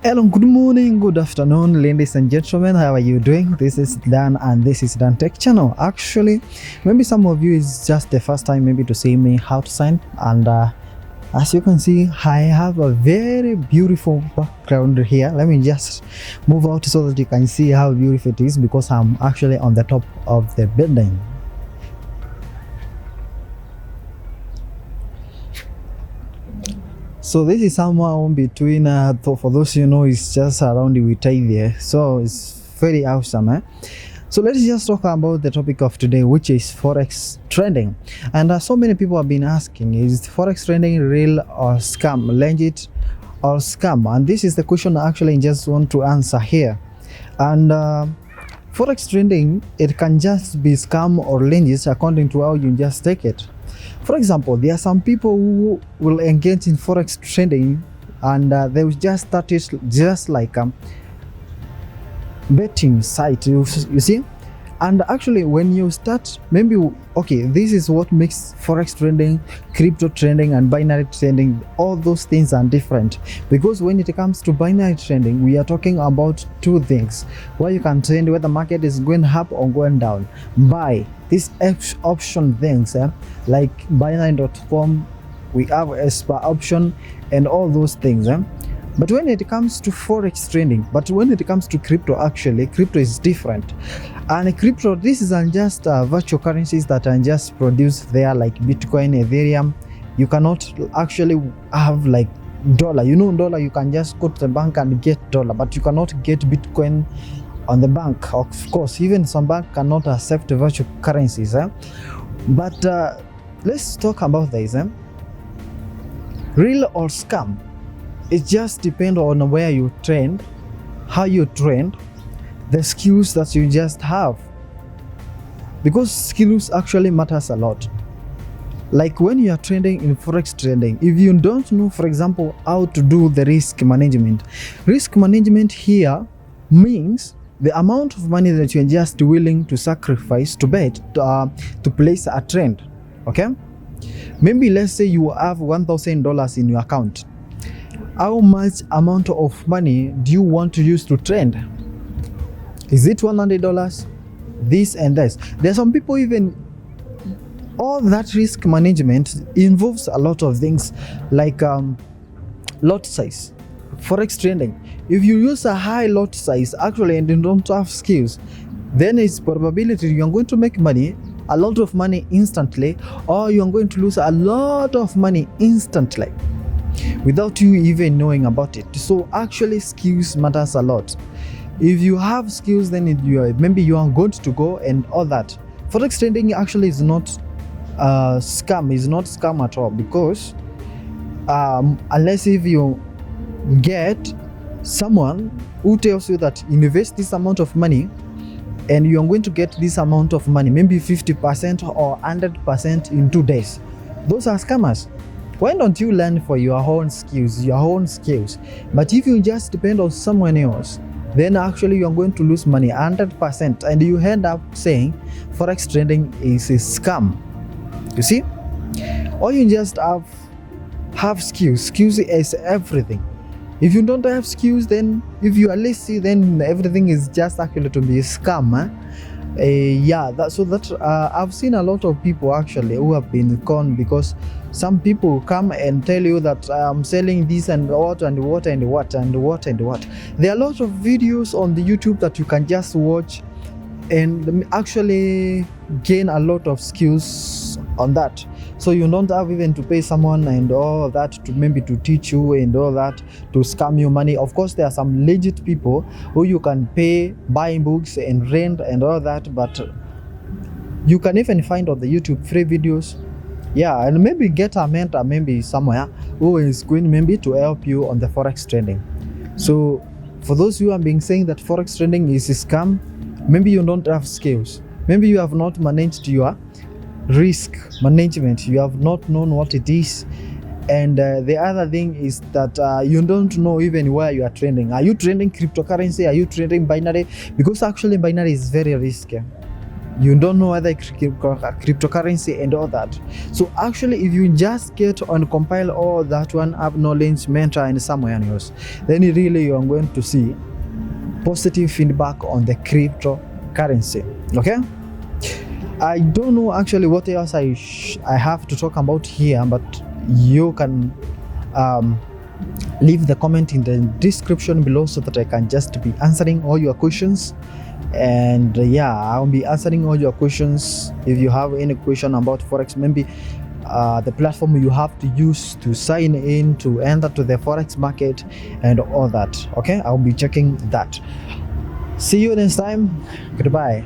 Hello, good morning, good afternoon, ladies and gentlemen. How are you doing? This is Dan and this is Dan Tech Channel. Actually, maybe some of you is just the first time maybe to see me how to sign, and as you can see, I have a very beautiful background here. Let me just move out so that you can see how beautiful it is, because I'm actually on the top of the building. So this is somewhere in between, for those you know, it's just around the Witai there. So it's very awesome. So let's just talk about the topic of today, which is Forex trading. And so many people have been asking, is Forex trading real or scam, legit or scam? And this is the question I actually just want to answer here. And Forex trading, it can just be scam or legit according to how you just take it. For example, there are some people who will engage in Forex trading and they will just start it just like betting site, you see. And actually when you start, maybe, okay, this is what makes Forex trading, crypto trading and binary trading, all those things are different. Because when it comes to binary trading, we are talking about two things, where you can trade whether the market is going up or going down. Buy these option things, like binary.com, we have a SPA option and all those things. But when it comes to Forex trading, but when it comes to crypto, actually crypto is different. And crypto, this is just virtual currencies that are just produced there, like Bitcoin, Ethereum. You cannot actually have like dollar. You know, dollar, you can just go to the bank and get dollar, but you cannot get Bitcoin on the bank. Of course, even some bank cannot accept virtual currencies. But let's talk about this. Real or scam? It just depends on where you train, how you train, the skills that you just have. Because skills actually matters a lot. Like when you are trading in Forex trading, if you don't know, for example, how to do the risk management here means the amount of money that you're just willing to sacrifice to bet, to place a trend. Okay? Maybe let's say you have $1,000 in your account. How much amount of money do you want to use to trade? Is it $100? This and this. There are some people, even all that risk management involves a lot of things, like lot size. Forex trading, if you use a high lot size actually and you don't have skills, then it's probability you're going to make money, a lot of money instantly, or you're going to lose a lot of money instantly without you even knowing about it. So actually skills matters a lot. If you have skills, then maybe you are good to go and all that. Forex trading actually is not scam, is not scam at all, because unless if you get someone who tells you that invest this amount of money and you are going to get this amount of money, maybe 50% or 100% in 2 days, those are scammers. Why don't you learn for your own skills? But if you just depend on someone else, then actually you're going to lose money 100%, and you end up saying Forex trading is a scam. You see? Or you just have skills. Skills is everything. If you don't have skills, then if you are lazy, then everything is just actually to be a scam. I've seen a lot of people actually who have been conned, because some people come and tell you that I'm selling this and what and what and what and what and what. There are a lot of videos on the YouTube that you can just watch and actually gain a lot of skills on that. So you don't have even to pay someone and all that to maybe to teach you and all that, to scam you money. Of course, there are some legit people who you can pay, buy books and rent and all that, but you can even find on the YouTube free videos. Yeah, and maybe get a mentor maybe somewhere who is going maybe to help you on the Forex trading. So for those who have been saying that Forex trading is a scam, maybe you don't have skills. Maybe you have not managed your risk management. You have not known what it is. And the other thing is that you don't know even where you are trading. Are you trading cryptocurrency? Are you trading binary? Because actually binary is very risky. you don't know whether cryptocurrency and all that. So actually, if you just get and compile all that one, have knowledge, mentor, and somewhere else, then really you are going to see positive feedback on the cryptocurrency. Okay, I don't know actually what else I have to talk about here, but you can leave the comment in the description below so that I can just be answering all your questions. And yeah, I'll be answering all your questions. If you have any question about Forex, maybe the platform you have to use to sign in to enter to the Forex market and all that, okay, I'll be checking that. See you next time. Goodbye.